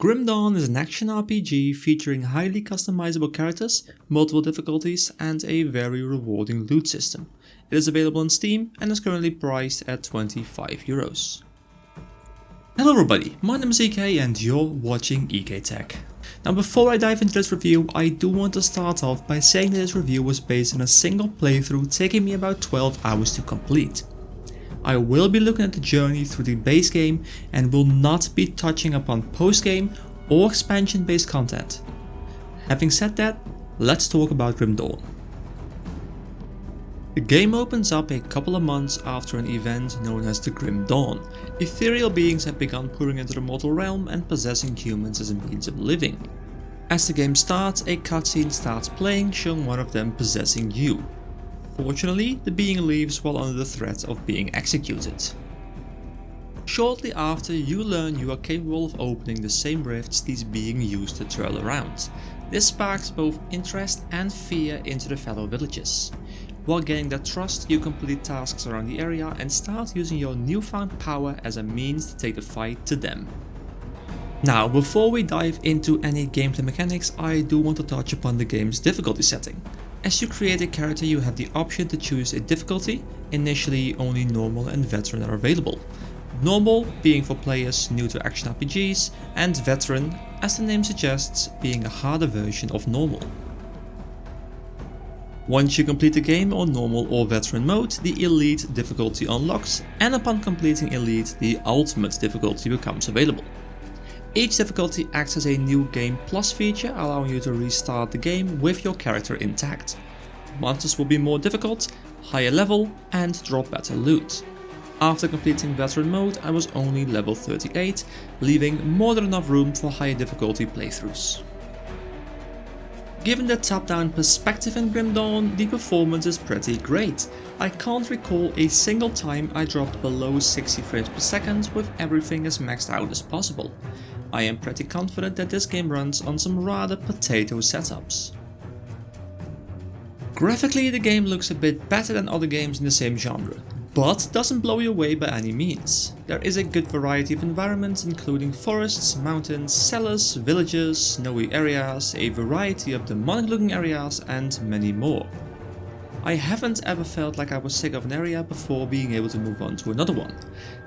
Grim Dawn is an action RPG featuring highly customizable characters, multiple difficulties, and a very rewarding loot system. It is available on Steam and is currently priced at €25. Hello everybody, my name is Ekay and you're watching EkayTech. Now before I dive into this review, I do want to start off by saying that this review was based on a single playthrough taking me about 12 hours to complete. I will be looking at the journey through the base game and will not be touching upon post-game or expansion based content. Having said that, let's talk about Grim Dawn. The game opens up a couple of months after an event known as the Grim Dawn. Ethereal beings have begun pouring into the mortal realm and possessing humans as a means of living. As the game starts, a cutscene starts playing showing one of them possessing you. Fortunately, the being leaves while under the threat of being executed. Shortly after, you learn you are capable of opening the same rifts these beings used to twirl around. This sparks both interest and fear into the fellow villagers. While gaining their trust, you complete tasks around the area and start using your newfound power as a means to take the fight to them. Now, before we dive into any gameplay mechanics, I do want to touch upon the game's difficulty setting. As you create a character, you have the option to choose a difficulty. Initially, only normal and veteran are available. Normal being for players new to action RPGs, and veteran, as the name suggests, being a harder version of normal. Once you complete the game on normal or veteran mode, the elite difficulty unlocks, and upon completing elite, the ultimate difficulty becomes available. Each difficulty acts as a new game plus feature, allowing you to restart the game with your character intact. Monsters will be more difficult, higher level, and drop better loot. After completing veteran mode, I was only level 38, leaving more than enough room for higher difficulty playthroughs. Given the top-down perspective in Grim Dawn, the performance is pretty great. I can't recall a single time I dropped below 60 frames per second with everything as maxed out as possible. I am pretty confident that this game runs on some rather potato setups. Graphically, the game looks a bit better than other games in the same genre, but doesn't blow you away by any means. There is a good variety of environments including forests, mountains, cellars, villages, snowy areas, a variety of demonic looking areas and many more. I haven't ever felt like I was sick of an area before being able to move on to another one.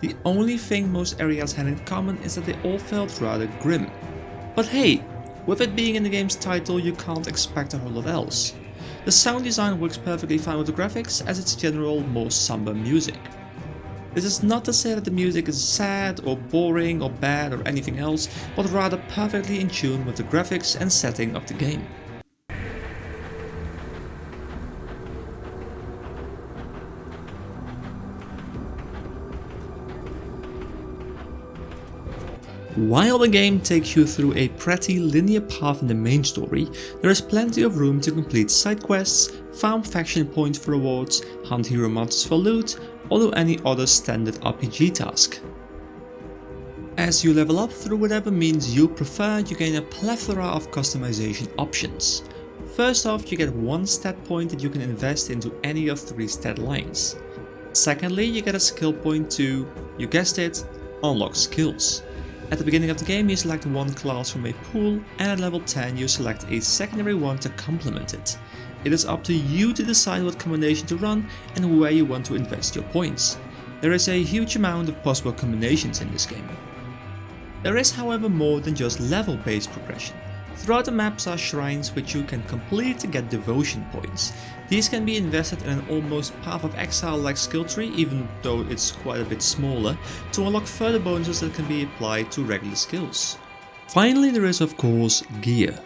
The only thing most areas had in common is that they all felt rather grim. But hey, with it being in the game's title, you can't expect a whole lot else. The sound design works perfectly fine with the graphics as its general more somber music. This is not to say that the music is sad or boring or bad or anything else, but rather perfectly in tune with the graphics and setting of the game. While the game takes you through a pretty linear path in the main story, there is plenty of room to complete side quests, farm faction points for rewards, hunt hero monsters for loot, or do any other standard RPG task. As you level up through whatever means you prefer, you gain a plethora of customization options. First off, you get one stat point that you can invest into any of 3 stat lines. Secondly, you get a skill point to, you guessed it, unlock skills. At the beginning of the game, you select one class from a pool, and at level 10 you select a secondary one to complement it. It is up to you to decide what combination to run and where you want to invest your points. There is a huge amount of possible combinations in this game. There is however more than just level based progression. Throughout the maps are shrines which you can complete to get devotion points. These can be invested in an almost Path of Exile like skill tree, even though it's quite a bit smaller, to unlock further bonuses that can be applied to regular skills. Finally, there is of course gear.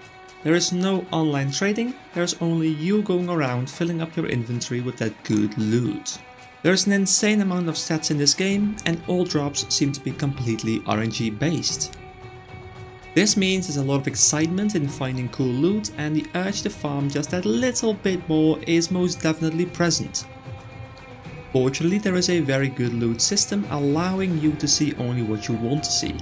There is no online trading, there is only you going around filling up your inventory with that good loot. There is an insane amount of stats in this game, and all drops seem to be completely RNG based. This means there's a lot of excitement in finding cool loot, and the urge to farm just that little bit more is most definitely present. Fortunately, there is a very good loot system allowing you to see only what you want to see.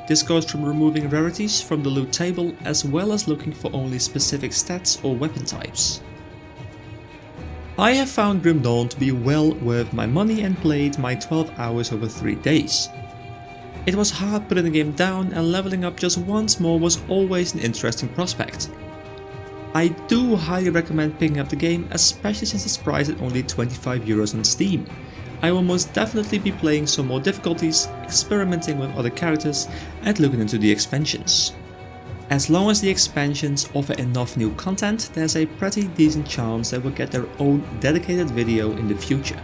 This goes from removing rarities from the loot table as well as looking for only specific stats or weapon types. I have found Grim Dawn to be well worth my money and played my 12 hours over 3 days. It was hard putting the game down, and leveling up just once more was always an interesting prospect. I do highly recommend picking up the game, especially since it's priced at only €25 on Steam. I will most definitely be playing some more difficulties, experimenting with other characters, and looking into the expansions. As long as the expansions offer enough new content, there's a pretty decent chance they will get their own dedicated video in the future.